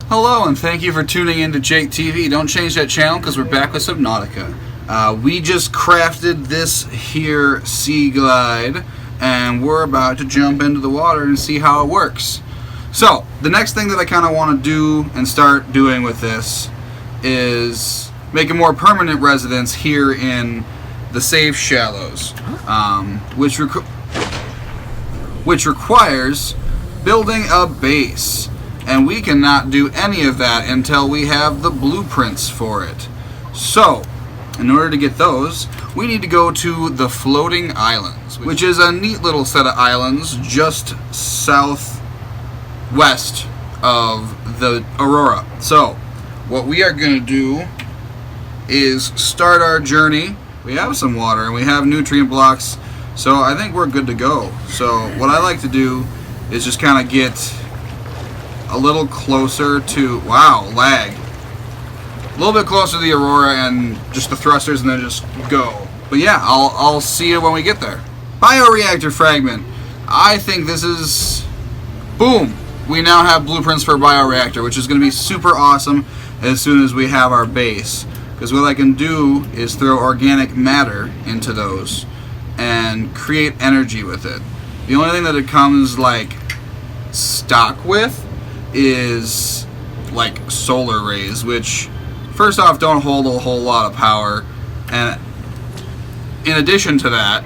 Hello, and thank you for tuning in to Jake TV. Don't change that channel because we're back with Subnautica. We just crafted this here Sea Glide, and we're about to jump into the water and see how it works. So, the next thing that I kind of want to do and start doing with this is make a more permanent residence here in the safe shallows, which requires building a base. And we cannot do any of that until we have the blueprints for it. So, in order to get those, we need to go to the Floating Islands, which is a neat little set of islands just southwest of the Aurora. So, what we are going to do is start our journey. We have some water and we have nutrient blocks, so I think we're good to go. So, what I like to do is just kind of get a little closer to, wow, lag. A little bit closer to the Aurora and just the thrusters and then just go. But yeah, I'll see you when we get there. Bioreactor fragment. I think this is, boom, we now have blueprints for a bioreactor, which is going to be super awesome as soon as we have our base. Because what I can do is throw organic matter into those and create energy with it. The only thing that it comes like stock with is like solar rays, which first off don't hold a whole lot of power, and in addition to that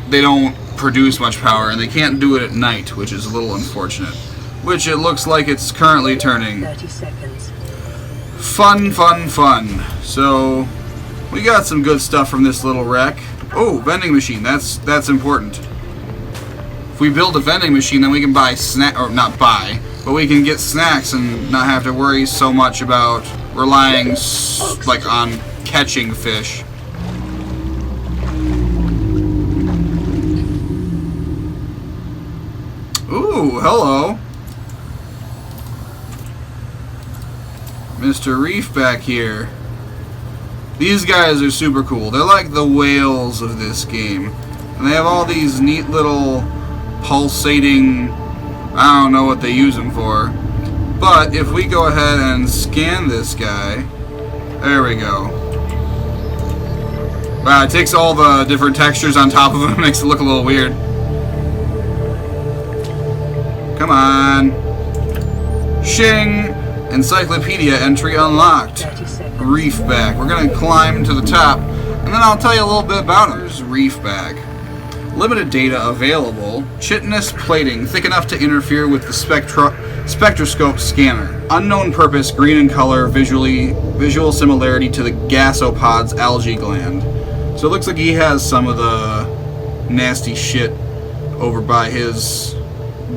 they don't produce much power, and they can't do it at night, which is a little unfortunate, which it looks like it's currently turning. 30 seconds. Fun. So we got some good stuff from this little wreck. Oh, vending machine, that's important. If we build a vending machine, then we can buy or not buy, but we can get snacks and not have to worry so much about relying like on catching fish. Ooh, hello. Mr. Reef back here. These guys are super cool. They're like the whales of this game. And they have all these neat little pulsating, I don't know what they use them for, but if we go ahead and scan this guy, there we go. Wow, it takes all the different textures on top of him and makes it look a little weird. Come on. Shing! Encyclopedia entry unlocked. Reefback. We're going to climb to the top, and then I'll tell you a little bit about him. There's Reefback. Limited data available. Chitinous plating thick enough to interfere with the spectroscope scanner. Unknown purpose, green in color, visual similarity to the gasopod's algae gland. So it looks like he has some of the nasty shit over by his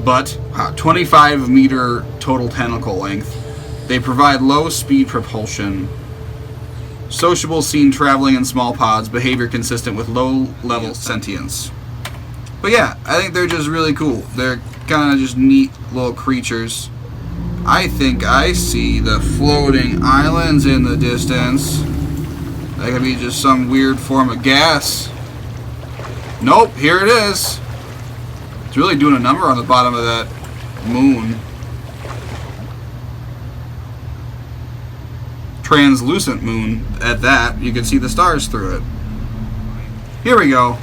butt. 25-meter total tentacle length. They provide low speed propulsion. Sociable, seen traveling in small pods. Behavior consistent with low level sentience. But yeah, I think they're just really cool. They're kind of just neat little creatures. I think I see the floating islands in the distance. That could be just some weird form of gas. Nope, here it is. It's really doing a number on the bottom of that moon. Translucent moon at that. You can see the stars through it. Here we go.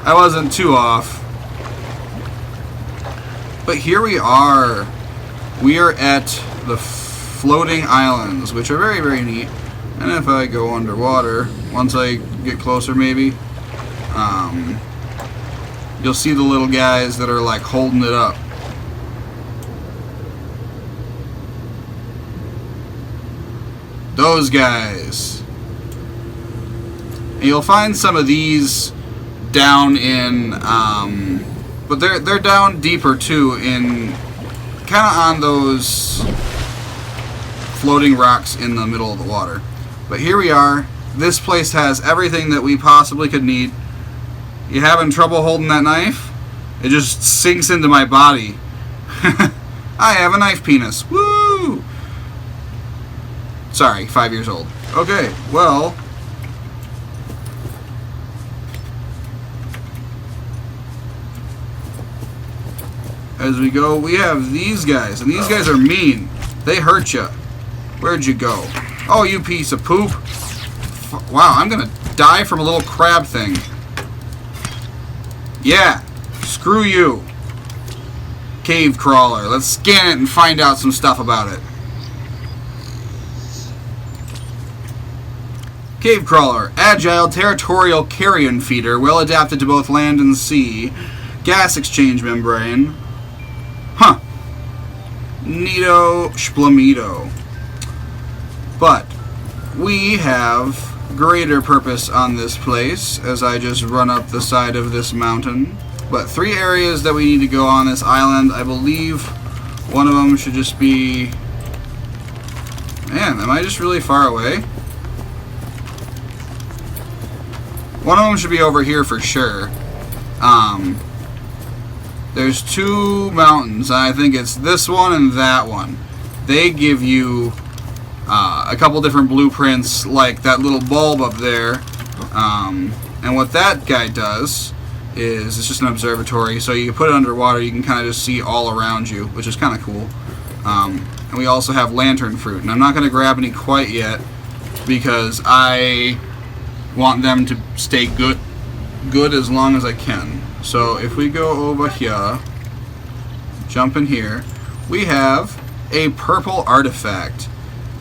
I wasn't too off. But here we are. We are at the Floating Islands, which are very, very neat. And if I go underwater, once I get closer maybe, you'll see the little guys that are like holding it up. Those guys. And you'll find some of these down in, but they're down deeper too, in kind of on those floating rocks in the middle of the water. But here we are. This place has everything that we possibly could need. You having trouble holding that knife? It just sinks into my body. I have a knife penis. Woo! Sorry, 5 years old. Okay, well, as we go, we have these guys, and these guys are mean. They hurt you. Where'd you go? Oh, you piece of poop. Wow, I'm gonna die from a little crab thing. Yeah, screw you. Cave crawler. Let's scan it and find out some stuff about it. Cave crawler. Agile, territorial carrion feeder, well adapted to both land and sea. Gas exchange membrane. Huh. Neato Splomito. But we have greater purpose on this place as I just run up the side of this mountain. But 3 areas that we need to go on this island. I believe one of them should just be... Man, am I just really far away? One of them should be over here for sure. There's 2 mountains. I think it's this one and that one. They give you a couple different blueprints, like that little bulb up there. And what that guy does is it's just an observatory, so you can put it underwater. You can kind of just see all around you, which is kind of cool. And we also have lantern fruit, and I'm not going to grab any quite yet because I want them to stay good as long as I can. So if we go over here, jump in here, we have a purple artifact.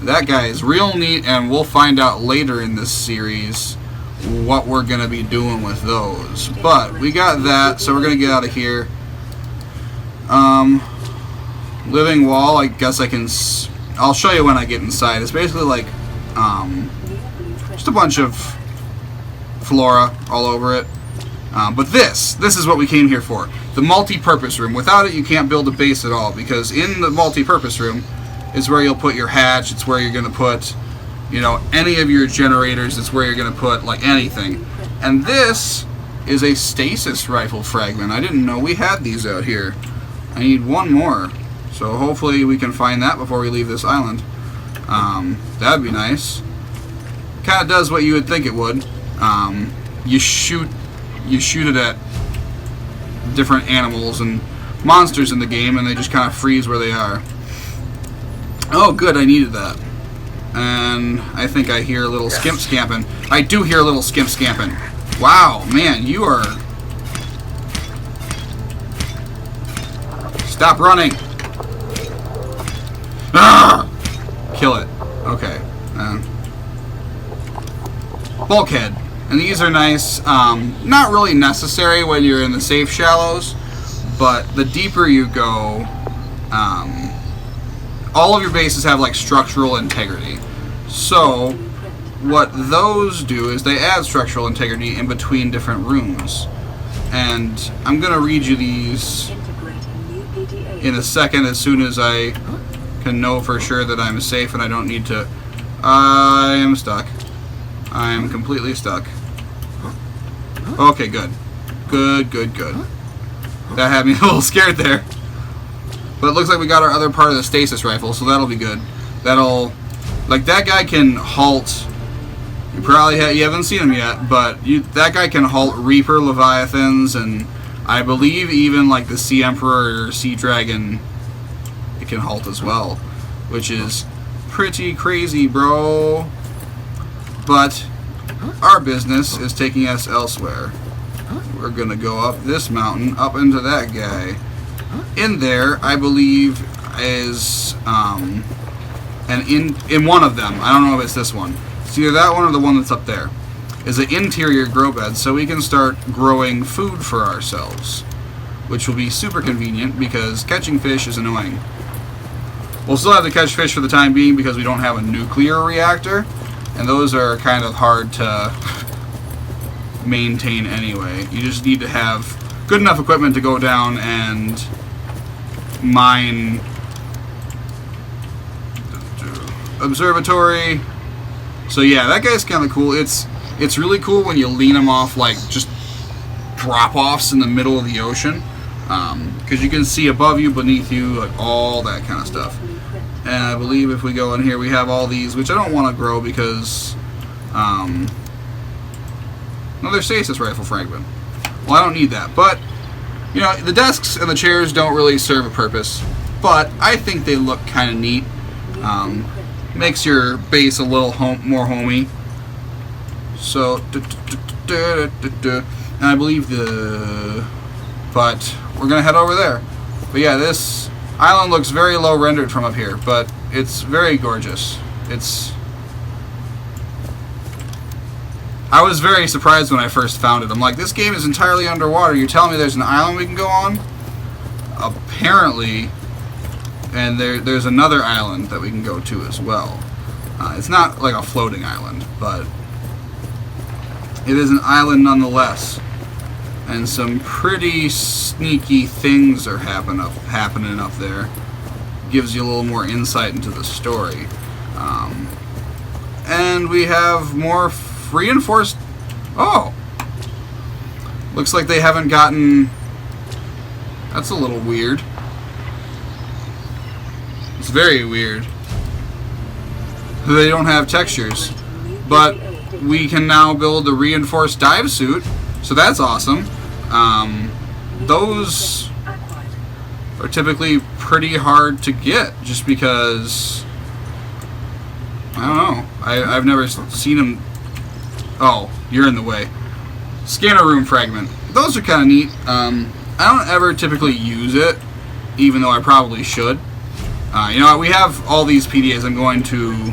That guy is real neat, and we'll find out later in this series what we're going to be doing with those. But we got that, so we're going to get out of here. Living wall, I guess I'll show you when I get inside. It's basically like just a bunch of flora all over it. But this is what we came here for. The multi-purpose room. Without it, you can't build a base at all, because in the multi-purpose room is where you'll put your hatch. It's where you're going to put, you know, any of your generators. It's where you're going to put, like, anything. And this is a stasis rifle fragment. I didn't know we had these out here. I need one more. So hopefully we can find that before we leave this island. That'd be nice. Kind of does what you would think it would. You shoot it at different animals and monsters in the game, and they just kind of freeze where they are. Oh, good, I needed that. And I think I hear a little skimp scamping. I do hear a little skimp scamping. Wow, man, you are... Stop running! Ah! Kill it. Okay. Bulkhead. And these are nice. Not really necessary when you're in the safe shallows, but the deeper you go, all of your bases have like structural integrity. So what those do is they add structural integrity in between different rooms. And I'm going to read you these in a second as soon as I can know for sure that I'm safe and I don't need to... I am stuck. I am completely stuck. Okay, good. Good. That had me a little scared there. But it looks like we got our other part of the stasis rifle, so that'll be good. That'll... Like, that guy can halt... You probably you haven't seen him yet, but that guy can halt Reaper Leviathans, and I believe even, like, the Sea Emperor or Sea Dragon, it can halt as well. Which is pretty crazy, bro. But our business is taking us elsewhere. We're gonna go up this mountain, up into that guy. In there, I believe, is and in one of them, I don't know if it's this one. It's either that one or the one that's up there. Is an interior grow bed, so we can start growing food for ourselves, which will be super convenient because catching fish is annoying. We'll still have to catch fish for the time being because we don't have a nuclear reactor, and those are kind of hard to maintain anyway. You just need to have good enough equipment to go down and mine observatory. So yeah, that guy's kind of cool. It's really cool when you lean him off like just drop-offs in the middle of the ocean, because you can see above you, beneath you, like all that kind of stuff. And I believe if we go in here, we have all these, which I don't want to grow because another stasis rifle fragment. Well, I don't need that, but You know, the desks and the chairs don't really serve a purpose, but I think they look kind of neat. Makes your base a little more homey. So, and I believe but we're gonna head over there. But yeah, this island looks very low rendered from up here, but it's very gorgeous. I was very surprised when I first found it. I'm like, this game is entirely underwater. You're telling me there's an island we can go on? Apparently, and there's another island that we can go to as well. It's not like a floating island, but it is an island nonetheless. And some pretty sneaky things are happening up there. Gives you a little more insight into the story. And we have more reinforced. Oh! Looks like they haven't gotten. That's a little weird. It's very weird. They don't have textures. But we can now build a reinforced dive suit. So that's awesome. Those are typically pretty hard to get just because, I don't know, I've never seen them. Oh, you're in the way. Scanner room fragment. Those are kind of neat. I don't ever typically use it, even though I probably should. You know, we have all these PDAs I'm going to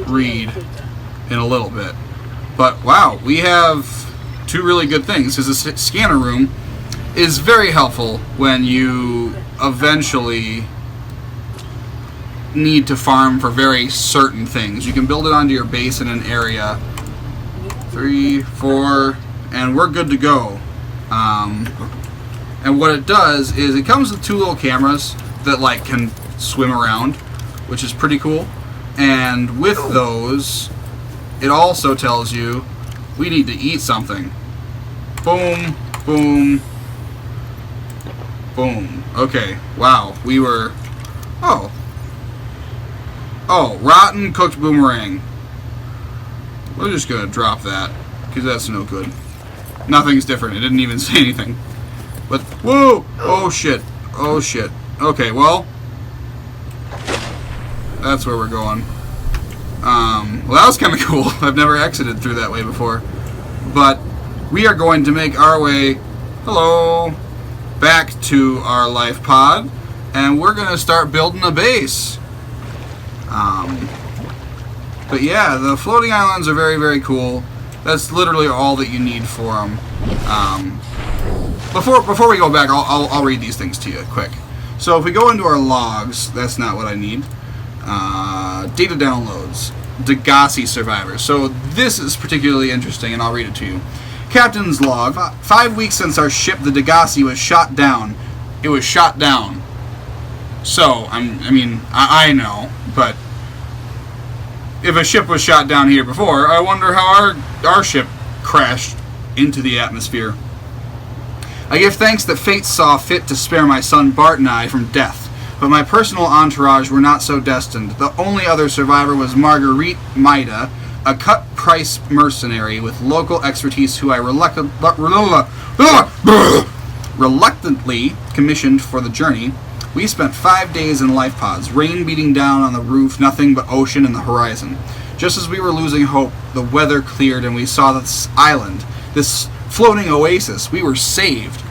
read in a little bit. But wow, we have two really good things, because the scanner room is very helpful when you eventually need to farm for very certain things. You can build it onto your base in an area. 3, 4, and we're good to go. And what it does is it comes with 2 little cameras that like can swim around, which is pretty cool. And with those, it also tells you we need to eat something. Boom, boom, boom. Okay, wow, we were... Oh, rotten cooked boomerang. We're just gonna drop that, because that's no good. Nothing's different, it didn't even say anything. But, whoa! Oh shit, oh shit. Okay, well, that's where we're going. Well, that was kind of cool. I've never exited through that way before. But we are going to make our way, hello, back to our life pod, and we're going to start building a base. But yeah, the floating islands are very, very cool. That's literally all that you need for them. Before we go back, I'll read these things to you quick. So if we go into our logs, that's not what I need. Data downloads. Degasi survivors. So this is particularly interesting, and I'll read it to you. Captain's log. 5 weeks since our ship, the Degasi, was shot down. It was shot down. So, I know, but if a ship was shot down here before, I wonder how our ship crashed into the atmosphere. I give thanks that fate saw fit to spare my son Bart and I from death. But my personal entourage were not so destined. The only other survivor was Marguerite Maida, a cut-price mercenary with local expertise who I reluctantly commissioned for the journey. We spent 5 days in life pods, rain beating down on the roof, nothing but ocean and the horizon. Just as we were losing hope, the weather cleared and we saw this island, this floating oasis. We were saved.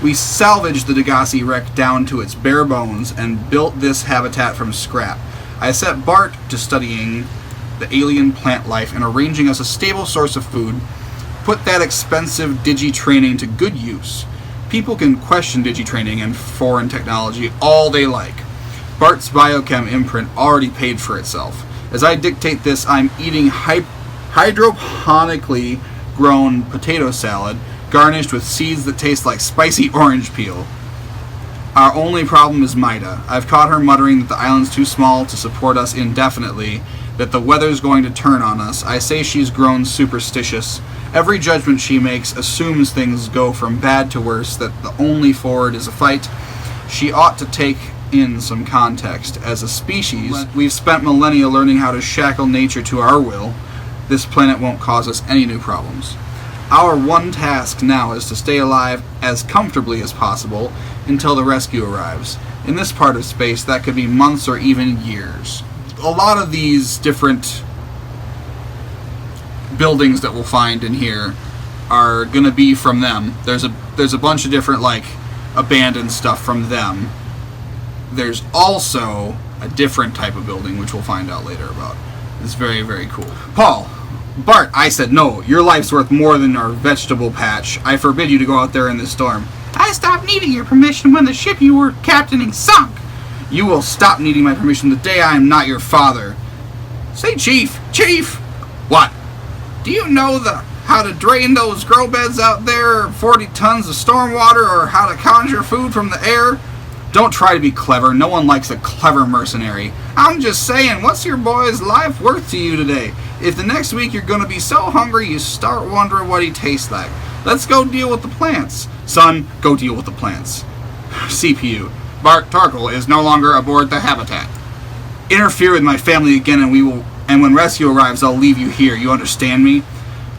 We salvaged the Degasi wreck down to its bare bones and built this habitat from scrap. I set Bart to studying the alien plant life and arranging us a stable source of food. Put that expensive digi-training to good use. People can question digi-training and foreign technology all they like. Bart's biochem imprint already paid for itself. As I dictate this, I'm eating hydroponically grown potato salad, garnished with seeds that taste like spicy orange peel. Our only problem is Maida. I've caught her muttering that the island's too small to support us indefinitely, that the weather's going to turn on us. I say she's grown superstitious. Every judgment she makes assumes things go from bad to worse, that the only forward is a fight. She ought to take in some context. As a species, we've spent millennia learning how to shackle nature to our will. This planet won't cause us any new problems. Our one task now is to stay alive as comfortably as possible until the rescue arrives. In this part of space, that could be months or even years. A lot of these different buildings that we'll find in here are gonna be from them. There's a bunch of different, like, abandoned stuff from them. There's also a different type of building, which we'll find out later about. It's very, very cool. Paul, Bart, I said no. Your life's worth more than our vegetable patch. I forbid you to go out there in this storm. I stopped needing your permission when the ship you were captaining sunk. You will stop needing my permission the day I am not your father. Say, Chief! Chief! What? Do you know how to drain those grow beds out there, 40 tons of stormwater, or how to conjure food from the air? Don't try to be clever. No one likes a clever mercenary. I'm just saying, what's your boy's life worth to you today? If the next week you're going to be so hungry you start wondering what he tastes like. Let's go deal with the plants. Son, go deal with the plants. CPU. Bart Tarkle is no longer aboard the Habitat. Interfere with my family again and when rescue arrives, I'll leave you here. You understand me?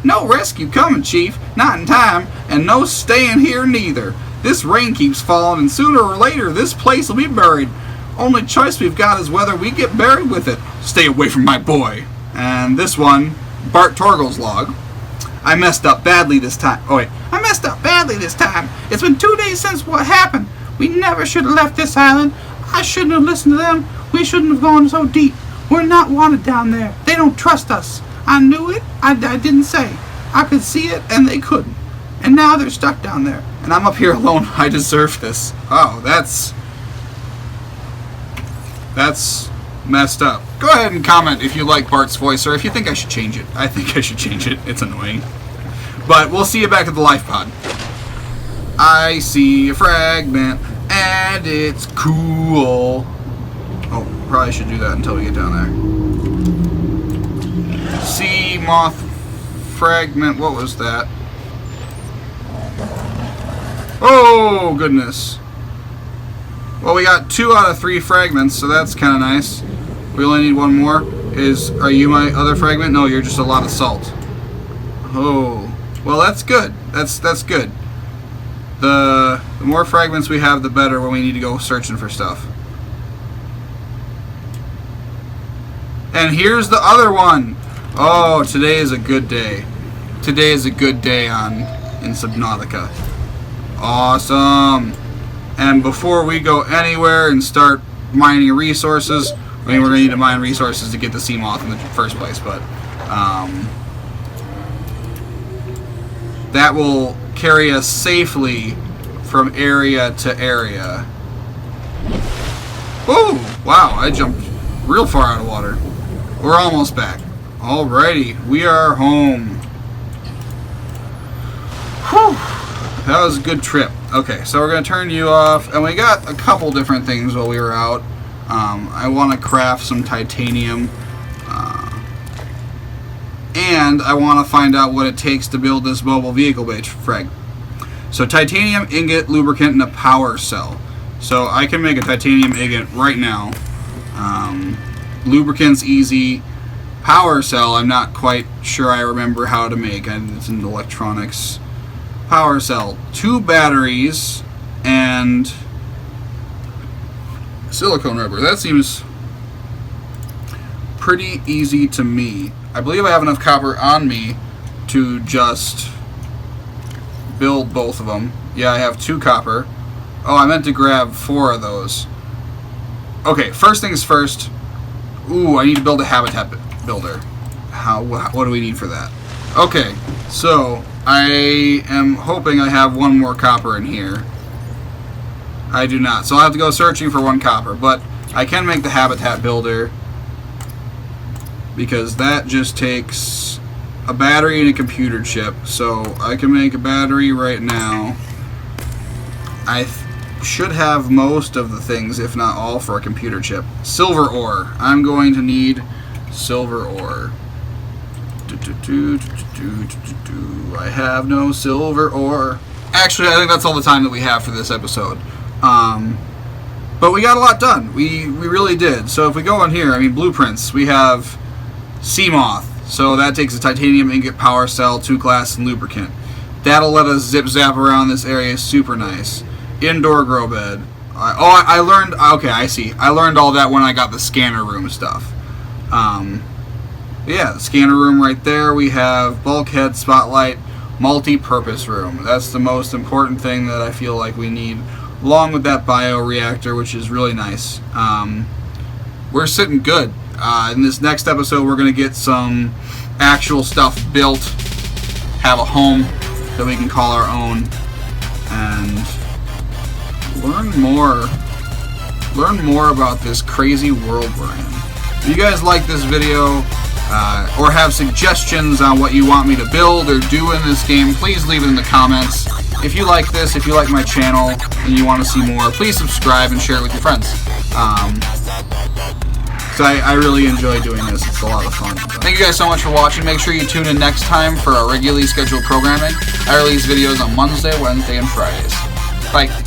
No rescue coming, Chief. Not in time. And no staying here neither. This rain keeps falling, and sooner or later this place will be buried. Only choice we've got is whether we get buried with it. Stay away from my boy. And this one, Bart Torgle's log. I messed up badly this time. I messed up badly this time. It's been 2 days since what happened. We never should have left this island. I shouldn't have listened to them. We shouldn't have gone so deep. We're not wanted down there. They don't trust us. I knew it. I didn't say. I could see it, and they couldn't. And now they're stuck down there. And I'm up here alone. I deserve this. Oh, that's messed up. Go ahead and comment if you like Bart's voice, or if you think I should change it. I think I should change it. It's annoying. But we'll see you back at the life pod. I see a fragment, and it's cool. Oh, probably should do that until we get down there. Sea moth fragment. What was that? Oh, goodness. Well, we got 2 out of 3 fragments, so that's kind of nice. We only need 1 more. Are you my other fragment? No, you're just a lot of salt. Oh, well, that's good. That's good. The more fragments we have, the better when we need to go searching for stuff. And here's the other one. Oh, today is a good day. Today is a good day in Subnautica. Awesome. And before we go anywhere and start mining resources, I mean, we're going to need to mine resources to get the sea moth in the first place, but that will carry us safely from area to area. Oh, wow, I jumped real far out of water. We're almost back. Alrighty, we are home. Whew. That was a good trip. Okay, so we're going to turn you off, and we got a couple different things while we were out. I want to craft some titanium, and I want to find out what it takes to build this mobile vehicle base frag. So titanium ingot, lubricant, and a power cell. So I can make a titanium ingot right now. Lubricant's easy. Power cell, I'm not quite sure I remember how to make. It's in electronics. Power cell, 2 batteries, and silicone rubber. That seems pretty easy to me. I believe I have enough copper on me to just build both of them. Yeah, I have 2 copper. Oh, I meant to grab 4 of those. Okay, first things first. Ooh, I need to build a habitat builder. What do we need for that? Okay, so I am hoping I have 1 more copper in here. I do not, so I'll have to go searching for 1 copper, but I can make the habitat builder because that just takes a battery and a computer chip. So I can make a battery right now. I should have most of the things, if not all, for a computer chip. Silver ore. I'm going to need silver ore. I have no silver ore. Actually, I think that's all the time that we have for this episode. But we got a lot done. We really did. So if we go on here, I mean, blueprints. We have sea moth, So that takes a titanium ingot, power cell, 2 glass, and lubricant. That'll let us zip zap around this area. Super nice. Indoor grow bed. I learned. Okay, I see. I learned all that when I got the scanner room stuff. Yeah, the scanner room right there. We have bulkhead, spotlight, multi-purpose room. That's the most important thing that I feel like we need, along with that bioreactor, which is really nice. We're sitting good. In this next episode, we're going to get some actual stuff built, have a home that we can call our own, and learn more about this crazy world we're in. If you guys like this video, or have suggestions on what you want me to build or do in this game, please leave it in the comments. If you like this, if you like my channel, and you want to see more, please subscribe and share it with your friends. So I really enjoy doing this. It's a lot of fun. Thank you guys so much for watching. Make sure you tune in next time for our regularly scheduled programming. I release videos on Monday, Wednesday, and Fridays. Bye.